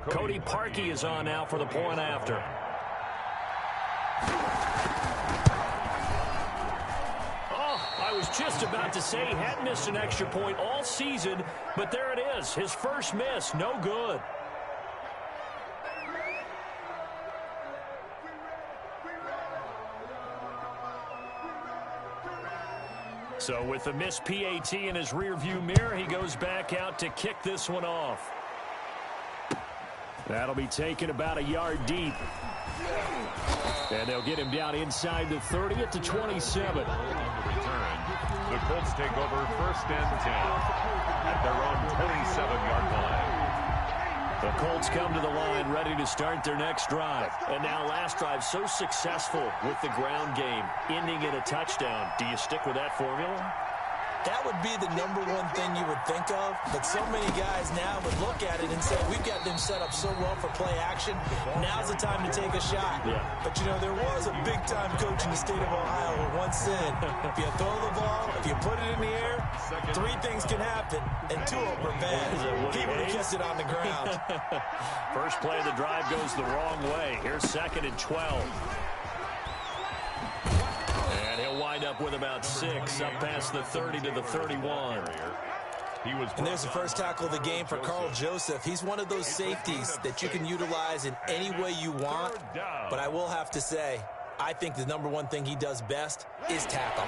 Cody Parkey is on now for the point after. I was just about to say he hadn't missed an extra point all season, but there it is. His first miss, no good. So with the missed PAT in his rearview mirror, he goes back out to kick this one off. That'll be taken about a yard deep. And they'll get him down inside the 30 at the 27. Return. The Colts take over 1st and 10 at their own 27-yard line. The Colts come to the line ready to start their next drive. And now last drive so successful with the ground game, ending in a touchdown. Do you stick with that formula? That would be the #1 thing you would think of, but so many guys now would look at it and say, we've got them set up so well for play action, now's the time to take a shot. Yeah. But, you know, there was a big-time coach in the state of Ohio who once said, if you throw the ball, if you put it in the air, 3 things can happen, and 2 of them are bad. He would have kept it on the ground. First play of the drive goes the wrong way. Here's 2nd and 12. And he'll wind up with about 6 up past the 30 to the 31. And there's the first tackle of the game for Carl Joseph. He's one of those safeties that you can utilize in any way you want. But I will have to say, I think the #1 thing he does best is tackle.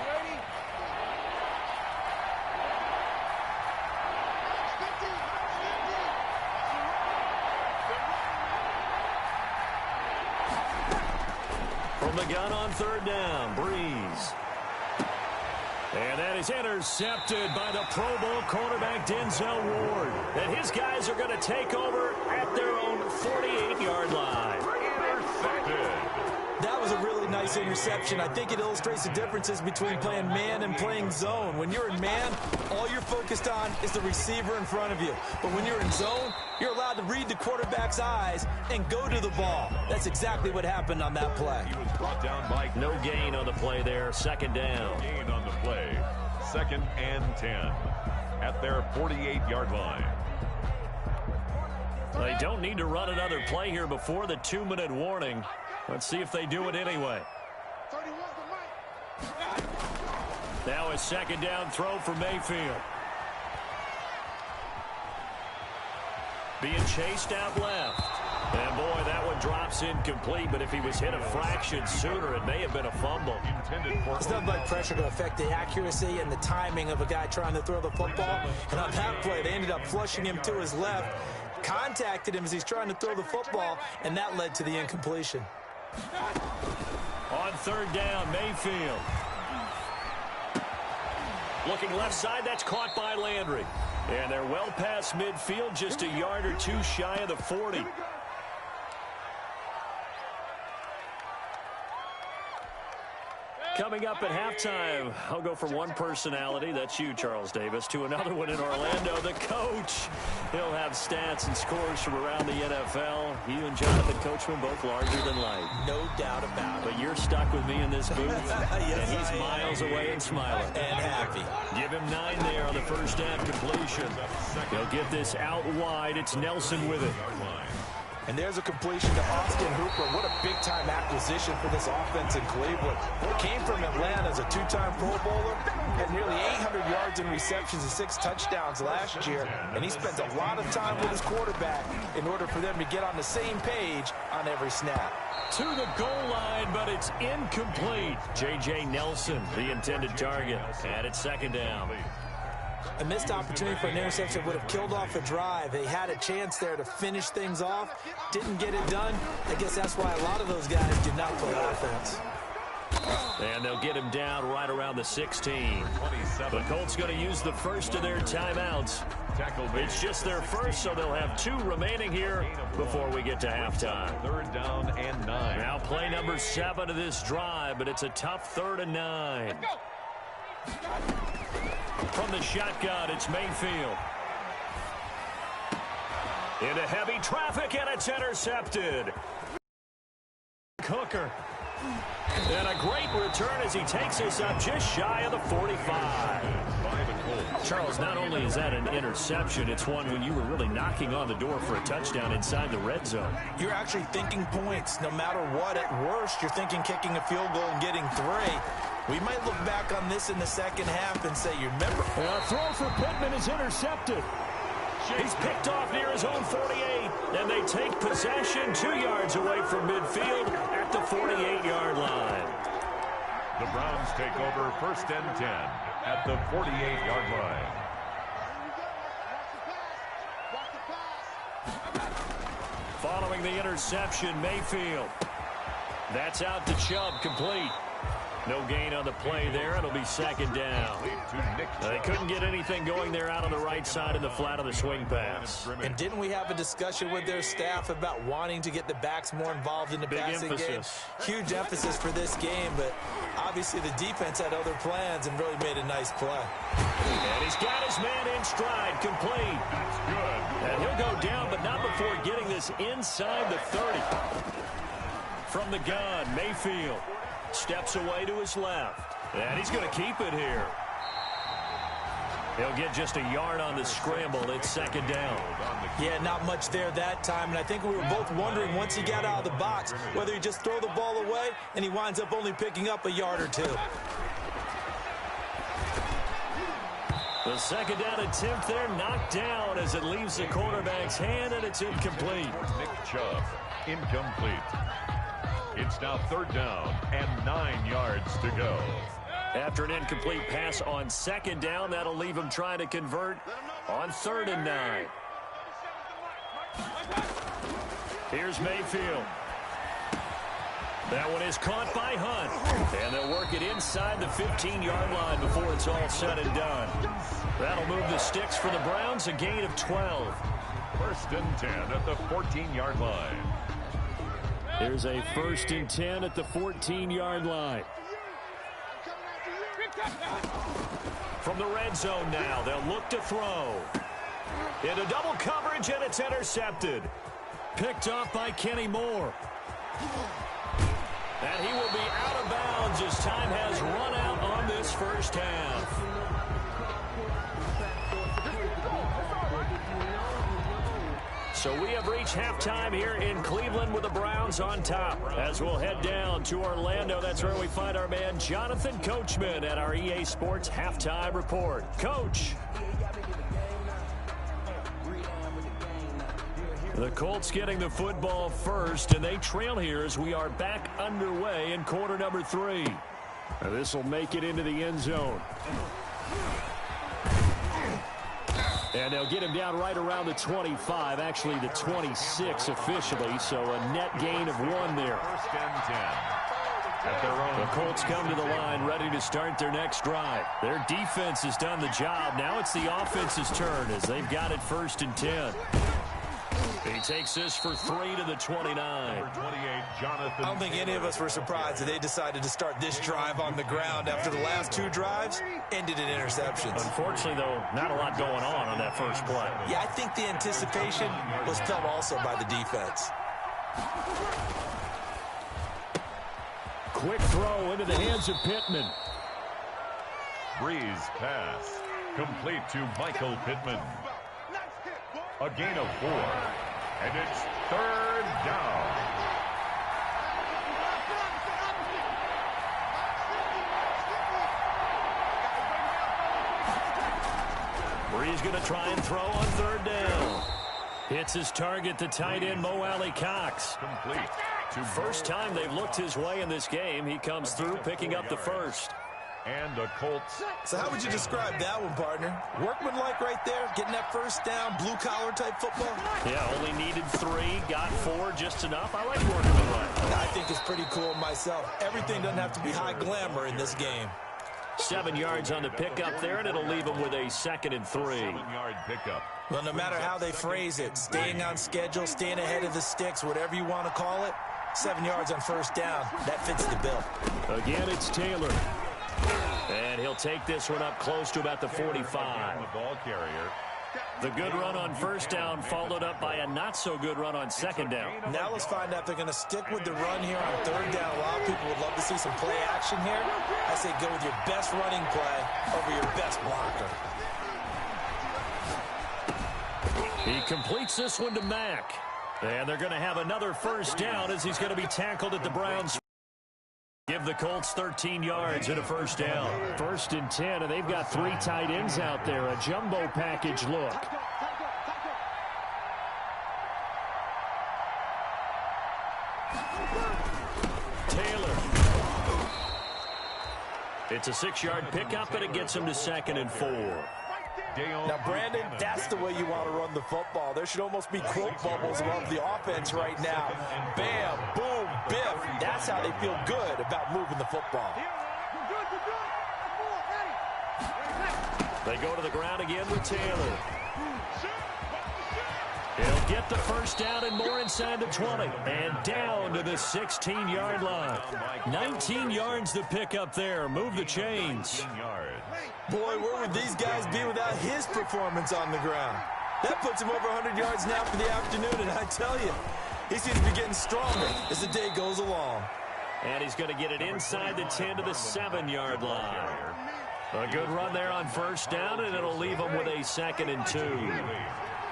From the gun on 3rd down, Breeze. And that is intercepted by the Pro Bowl cornerback Denzel Ward. And his guys are going to take over at their own 48-yard line. That was a really nice interception. I think it illustrates the differences between playing man and playing zone. When you're in man, all you're focused on is the receiver in front of you. But when you're in zone, you're allowed to read the quarterback's eyes and go to the ball. That's exactly what happened on that play. He was brought down by no gain on the play there. 2nd down. Gain on the play. 2nd and 10 at their 48-yard line. They don't need to run another play here before the 2-minute warning. Let's see if they do it anyway. Now a 2nd down throw for Mayfield. Being chased out left. And boy, that one drops incomplete, but if he was hit a fraction sooner, it may have been a fumble. It's not like pressure to affect the accuracy and the timing of a guy trying to throw the football. And on that play, they ended up flushing him to his left, contacted him as he's trying to throw the football, and that led to the incompletion. On 3rd down, Mayfield. Looking left side, that's caught by Landry. And they're well past midfield, just a yard or 2 shy of the 40. Coming up at halftime, I'll go from one personality, that's you, Charles Davis, to another one in Orlando, the coach. He'll have stats and scores from around the NFL. You and Jonathan Coachman both larger than life. No doubt about it. But you're stuck with me in this booth, yes, and he's miles away and smiling. And happy. Give him 9 there on the first down completion. He'll get this out wide. It's Nelson with it. And there's a completion to Austin Hooper. What a big-time acquisition for this offense in Cleveland. Came from Atlanta as a 2-time Pro Bowler, had nearly 800 yards in receptions and 6 touchdowns last year, and he spent a lot of time with his quarterback in order for them to get on the same page on every snap. To the goal line, but it's incomplete. J.J. Nelson, the intended target, and it's 2nd down. A missed opportunity for an interception would have killed off a drive. They had a chance there to finish things off, didn't get it done. I guess that's why a lot of those guys did not play offense. And they'll get him down right around the 16. The Colts going to use the first of their timeouts. It's just their first, so they'll have 2 remaining here before we get to halftime. 3rd down and 9. Now play number 7 of this drive, but it's a tough 3rd and 9. From the shotgun, it's Mayfield. Into heavy traffic, and it's intercepted. Hooker. And a great return as he takes us up just shy of the 45. By the Colts. Charles, not only is that an interception, it's one when you were really knocking on the door for a touchdown inside the red zone. You're actually thinking points. No matter what, at worst, you're thinking kicking a field goal and getting 3. We might look back on this in the second half and say, you remember. A throw for Pittman is intercepted. He's picked off near his own 48, and they take possession 2 yards away from midfield at the 48-yard line. The Browns take over 1st and 10 at the 48-yard line. Following the interception, Mayfield. That's out to Chubb, complete. No gain on the play there. It'll be 2nd down. They couldn't get anything going there out on the right side in the flat of the swing pass. And didn't we have a discussion with their staff about wanting to get the backs more involved in the passing game? Huge emphasis for this game, but obviously the defense had other plans and really made a nice play. And he's got his man in stride, complete. That's good. And he'll go down, but not before getting this inside the 30. From the gun, Mayfield steps away to his left. And he's going to keep it here. He'll get just a yard on the scramble. It's 2nd down. Yeah, not much there that time. And I think we were both wondering once he got out of the box whether he just throw the ball away and he winds up only picking up a yard or 2. The 2nd down attempt there knocked down as it leaves the quarterback's hand, and it's incomplete. Nick Chubb, incomplete. It's now 3rd down and 9 yards to go. After an incomplete pass on 2nd down, that'll leave him trying to convert on 3rd and 9. Here's Mayfield. That one is caught by Hunt. And they'll work it inside the 15-yard line before it's all said and done. That'll move the sticks for the Browns, a gain of 12. 1st and 10 at the 14-yard line. Here's a 1st and 10 at the 14-yard line. From the red zone now, they'll look to throw. Into double coverage, and it's intercepted. Picked off by Kenny Moore. And he will be out of bounds as time has run out on this first half. So we have reached halftime here in Cleveland with the Browns on top. As we'll head down to Orlando, that's where we find our man Jonathan Coachman at our EA Sports Halftime Report. Coach. The Colts getting the football first, and they trail here as we are back underway in quarter number 3. This will make it into the end zone. And they'll get him down right around the 25, actually the 26 officially, so a net gain of 1 there. 1st and 10 at their own. The Colts come to the line ready to start their next drive. Their defense has done the job. Now it's the offense's turn as they've got it 1st and 10. He takes this for 3 to the 29. Number 28, Jonathan. I don't think any of us were surprised that they decided to start this drive on the ground after the last 2 drives ended in interceptions. Unfortunately, though, not a lot going on that first play. Yeah, I think the anticipation was felt also by the defense. Quick throw into the hands of Pittman. Breeze pass. Complete to Michael Pittman. A gain of 4. And it's 3rd down. Breeze going to try and throw on 3rd down. Hits his target, the tight end, Mo Alley Cox. Complete. First time they've looked his way in this game. He comes through picking up the first. And a Colts. So how would you describe that one, partner? Workmanlike right there, getting that first down, blue-collar type football? Yeah, only needed 3, got 4, just enough. I like workmanlike. I think it's pretty cool myself. Everything doesn't have to be high glamour in this game. 7 yards on the pickup there, and it'll leave him with a 2nd and 3. 7-yard pickup. Well, no matter how they phrase it, staying on schedule, staying ahead of the sticks, whatever you want to call it, 7 yards on first down, that fits the bill. Again, it's Taylor. And he'll take this one up close to about the 45. The ball carrier. The good run on first down followed up by a not-so-good run on 2nd down. Now let's find out if they're going to stick with the run here on 3rd down. A lot of people would love to see some play action here. I say go with your best running play over your best blocker. He completes this one to Mack. And they're going to have another first down as he's going to be tackled at the Browns. Give the Colts 13 yards and a first down. 1st and 10, and they've got 3 tight ends out there. A jumbo package look. Taylor. It's a 6-yard pickup, and it gets him to 2nd and 4. Now, Brandon, that's the way you want to run the football. There should almost be quote bubbles above the offense right now. Bam, boom, biff. That's how they feel good about moving the football. They go to the ground again with Taylor. He'll get the first down and more inside the 20. And down to the 16-yard line. 19 yards to pick up there. Move the chains. Boy, where would these guys be without his performance on the ground? That puts him over 100 yards now for the afternoon, and I tell you, he seems to be getting stronger as the day goes along. And he's going to get it inside the 10 to the 7-yard line. A good run there on first down, and it'll leave him with a 2nd and 2.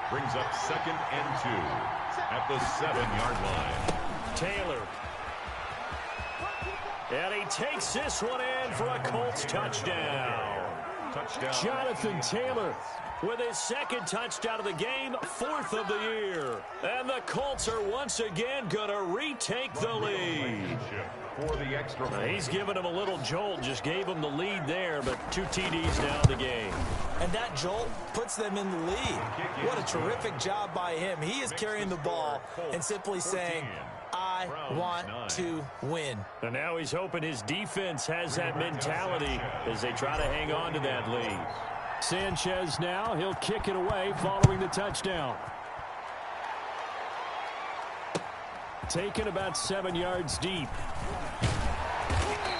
Brings up 2nd and 2 at the 7-yard line. Taylor. And he takes this one in for a Colts touchdown. Jonathan Taylor with his 2nd touchdown of the game, 4th of the year. And the Colts are once again going to retake the lead. For the extra point. He's given him a little jolt, just gave him the lead there, but 2 TDs now in the game. And that jolt puts them in the lead. What a terrific job by him. He is carrying the ball and simply saying, I want to win. And now he's hoping his defense has that mentality as they try to hang on to that lead. Sanchez now, he'll kick it away following the touchdown. Taken about 7 yards deep.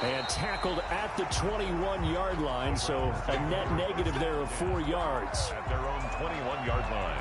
And tackled at the 21-yard line, so a net negative there of 4 yards. At their own 21-yard line.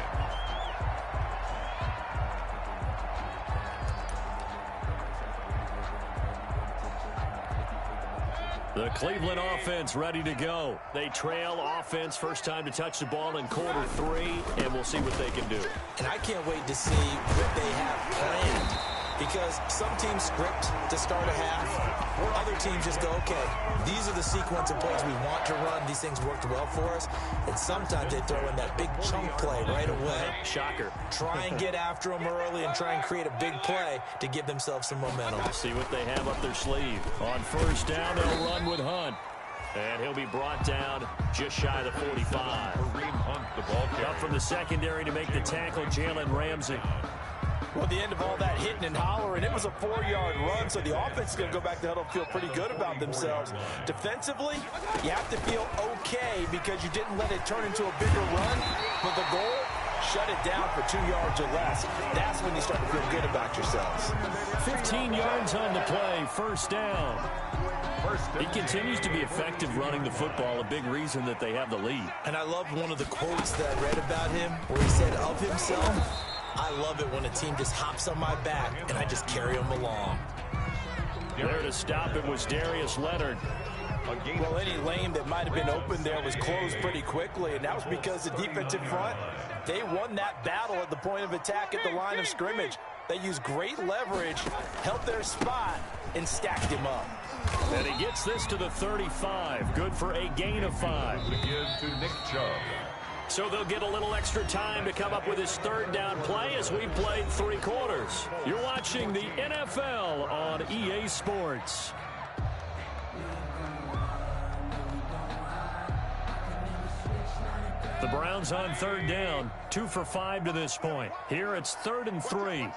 The Cleveland offense ready to go. They trail offense, first time to touch the ball in quarter 3, and we'll see what they can do. And I can't wait to see what they have planned. Because some teams script to start a half, or other teams just go, okay, these are the sequence of plays we want to run. These things worked well for us. And sometimes they throw in that big chunk play right away. Shocker. Try and get after them early and try and create a big play to give themselves some momentum. See what they have up their sleeve. On first down, they'll run with Hunt. And he'll be brought down just shy of the 45. Kareem Hunt, the ball carrier. Up from the secondary to make the tackle, Jalen Ramsey. Well, the end of all that hitting and hollering, it was a 4-yard run, so the offense is going to go back to huddle and feel pretty good about themselves. Defensively, you have to feel okay because you didn't let it turn into a bigger run, but the goal, shut it down for 2 yards or less. That's when you start to feel good about yourselves. 15 yards on the play, first down. He continues to be effective running the football, a big reason that they have the lead. And I love one of the quotes that I read about him where he said of himself, I love it when a team just hops on my back and I just carry them along. There to stop it was Darius Leonard. Well, any lane that might have been open there was closed pretty quickly, and that was because the defensive front, they won that battle at the point of attack at the line of scrimmage. They used great leverage, held their spot, and stacked him up. And he gets this to the 35. Good for a gain of 5. To give to Nick Chubb. So they'll get a little extra time to come up with his third down play as we've played 3 quarters. You're watching the NFL on EA Sports. The Browns on third down, 2 for 5 to this point. Here it's 3rd and 3.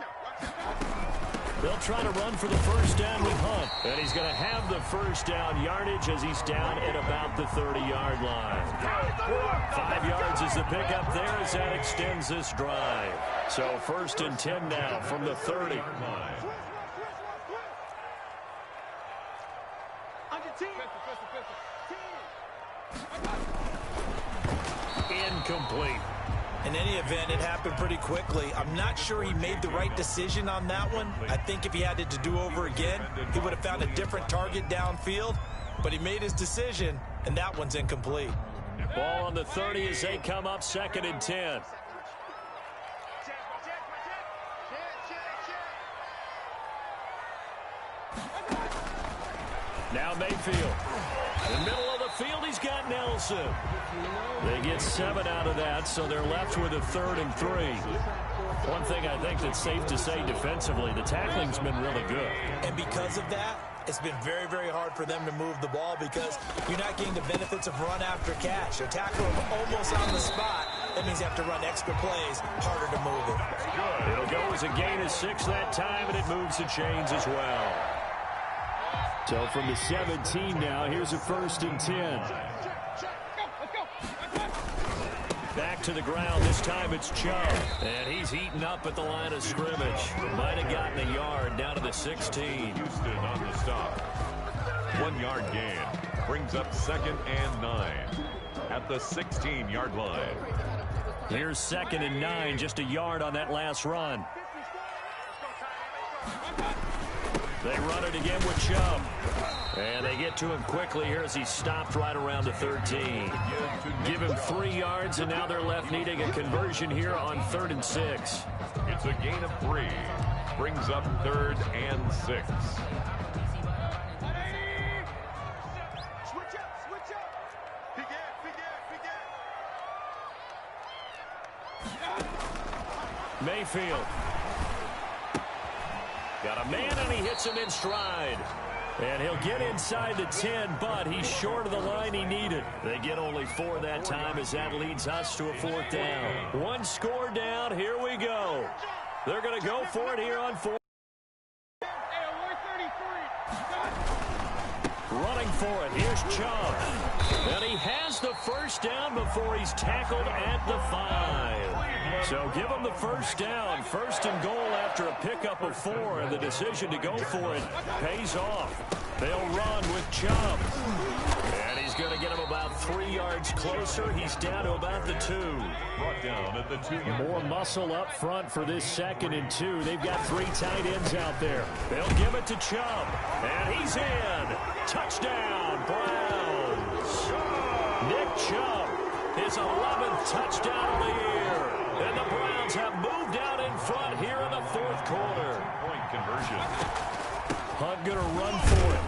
They'll try to run for the first down with Hunt. And he's going to have the first down yardage as he's down at about the 30-yard line. 5 yards is the pickup there as that extends this drive. So 1st and 10 now from the 30. Incomplete. In any event, it happened pretty quickly. I'm not sure he made the right decision on that one. I think if he had it to do over again, he would have found a different target downfield. But he made his decision, and that one's incomplete. Ball on the 30 as they come up 2nd and 10. Now Mayfield. In the middle of the field, he's got Nelson. They get 7 out of that, so they're left with a 3rd and 3. One thing I think that's safe to say defensively, the tackling's been really good. And because of that, it's been very, very hard for them to move the ball because you're not getting the benefits of run after catch. They're tackling them almost on the spot. That means you have to run extra plays, harder to move it. It'll go as a gain of 6 that time, and it moves the chains as well. So from the 17 now, here's a 1st and 10. Back to the ground. This time it's Chubb. And he's eaten up at the line of scrimmage. Might have gotten a yard down to the 16. Houston on the stop. 1-yard gain. Brings up 2nd and 9 at the 16-yard line. Here's 2nd and 9. Just a yard on that last run. They run it again with Chubb. And they get to him quickly here as he stopped right around the 13. Give him 3 yards, and now they're left needing a conversion here on 3rd and 6. It's a gain of 3. Brings up 3rd and 6. Mayfield. Got a man, and he hits him in stride. And he'll get inside the 10, but he's short of the line he needed. They get only 4 that time as that leads us to a 4th down. 1 score down. Here we go. They're going to go for it here on 4th. Running for it. Here's Chubb. And he has the 1st down before he's tackled at the 5. So give him the 1st down. 1st and goal after a pickup of 4. And the decision to go for it pays off. They'll run with Chubb. And he's going to get him about 3 yards closer. He's down to about the 2. Brought down at the 2. More muscle up front for this 2nd and 2. They've got 3 tight ends out there. They'll give it to Chubb. And he's in. Touchdown, Browns. Nick Chubb, his 11th touchdown of the year. And the Browns have moved out in front here in the 4th quarter. Point conversion. Hunt going to run for it.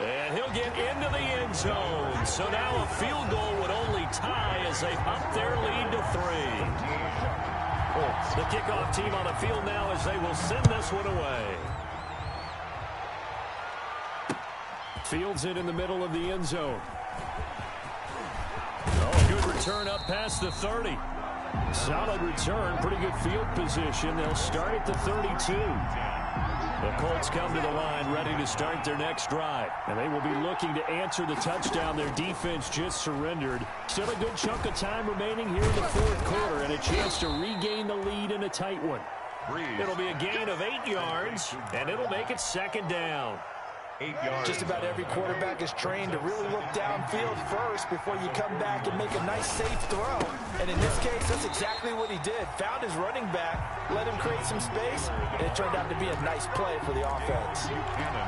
And he'll get into the end zone. So now a field goal would only tie as they up their lead to 3. The kickoff team on the field now as they will send this one away. Fields it in the middle of the end zone. Oh, good return up past the 30. Solid return, pretty good field position. They'll start at the 32. The Colts come to the line ready to start their next drive. And they will be looking to answer the touchdown their defense just surrendered. Still a good chunk of time remaining here in the 4th quarter and a chance to regain the lead in a tight one. It'll be a gain of 8 yards, and it'll make it 2nd down. 8 yards. Just about every quarterback is trained to really look downfield first before you come back and make a nice, safe throw. And in this case, that's exactly what he did. Found his running back, let him create some space, and it turned out to be a nice play for the offense.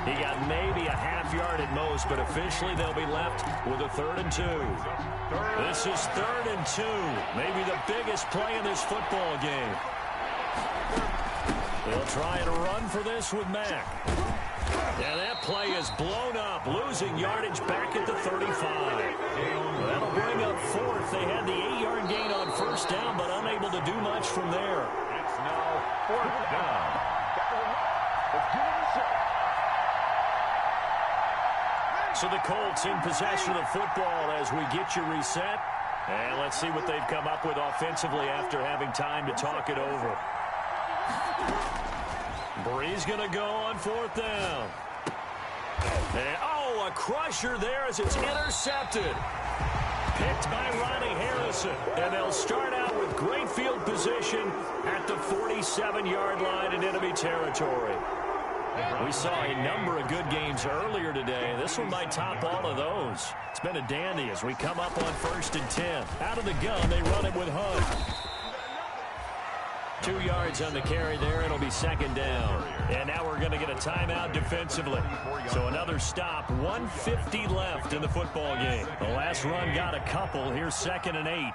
He got maybe a half yard at most, but officially they'll be left with a 3rd and 2. This is 3rd and 2, maybe the biggest play in this football game. They'll try and run for this with Mack. And that play is blown up, losing yardage back at the 35. That'll bring up 4th. They had the 8-yard gain on 1st down, but unable to do much from there. It's now 4th down. So the Colts in possession of the football as we get you reset. And let's see what they've come up with offensively after having time to talk it over. Brees going to go on 4th down. And, oh, a crusher there as it's intercepted. Picked by Ronnie Harrison. And they'll start out with great field position at the 47-yard line in enemy territory. We saw a number of good games earlier today. This one might top all of those. It's been a dandy as we come up on 1st and 10. Out of the gun, they run it with Hunt. 2 yards on the carry there. It'll be 2nd down. And now we're going to get a timeout defensively. So another stop. 1:50 left in the football game. The last run got a couple. Here's 2nd and 8.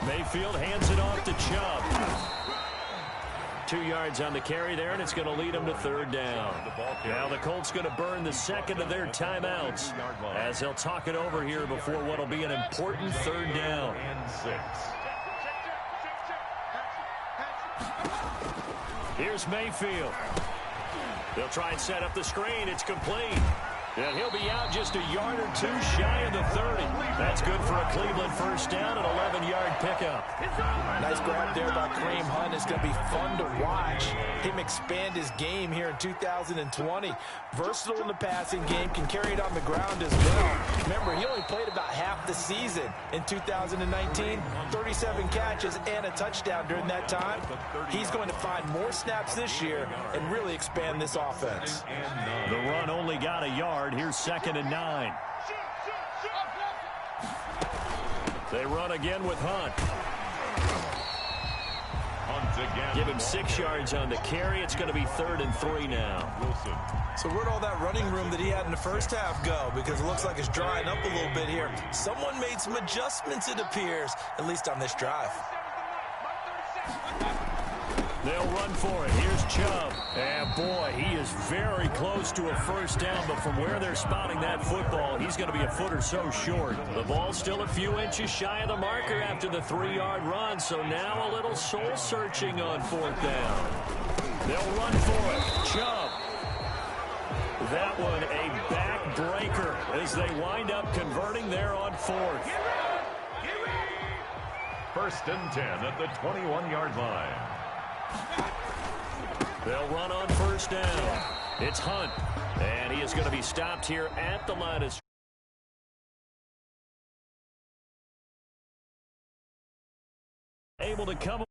Mayfield hands it off to Chubb. 2 yards on the carry there, and it's going to lead them to third down. Now the Colts going to burn the second of their timeouts as they'll talk it over here before what will be an important third down. And 6. Here's Mayfield. They'll try and set up the screen. It's complete. And he'll be out just a yard or two shy of the 30. That's good for a Cleveland first down, an 11-yard pickup. Nice grab there by Kareem Hunt. It's going to be fun to watch him expand his game here in 2020. Versatile in the passing game, can carry it on the ground as well. Remember, he only played about half the season in 2019. 37 catches and a touchdown during that time. He's going to find more snaps this year and really expand this offense. The run only got a yard. Here's 2nd and 9. They run again with Hunt. Give him 6 yards on the carry. It's going to be 3rd and 3 now. So where'd all that running room that he had in the first half go? Because it looks like it's drying up a little bit here. Someone made some adjustments, it appears, at least on this drive. They'll run for it. Here's Chubb. And, boy, he is very close to a first down, but from where they're spotting that football, he's going to be a foot or so short. The ball's still a few inches shy of the marker after the 3-yard run, so now a little soul-searching on 4th down. They'll run for it. Chubb. That one a back-breaker as they wind up converting there on 4th. 1st and 10 at the 21-yard line. They'll run on 1st down. It's Hunt, and he is going to be stopped here at the line of able to come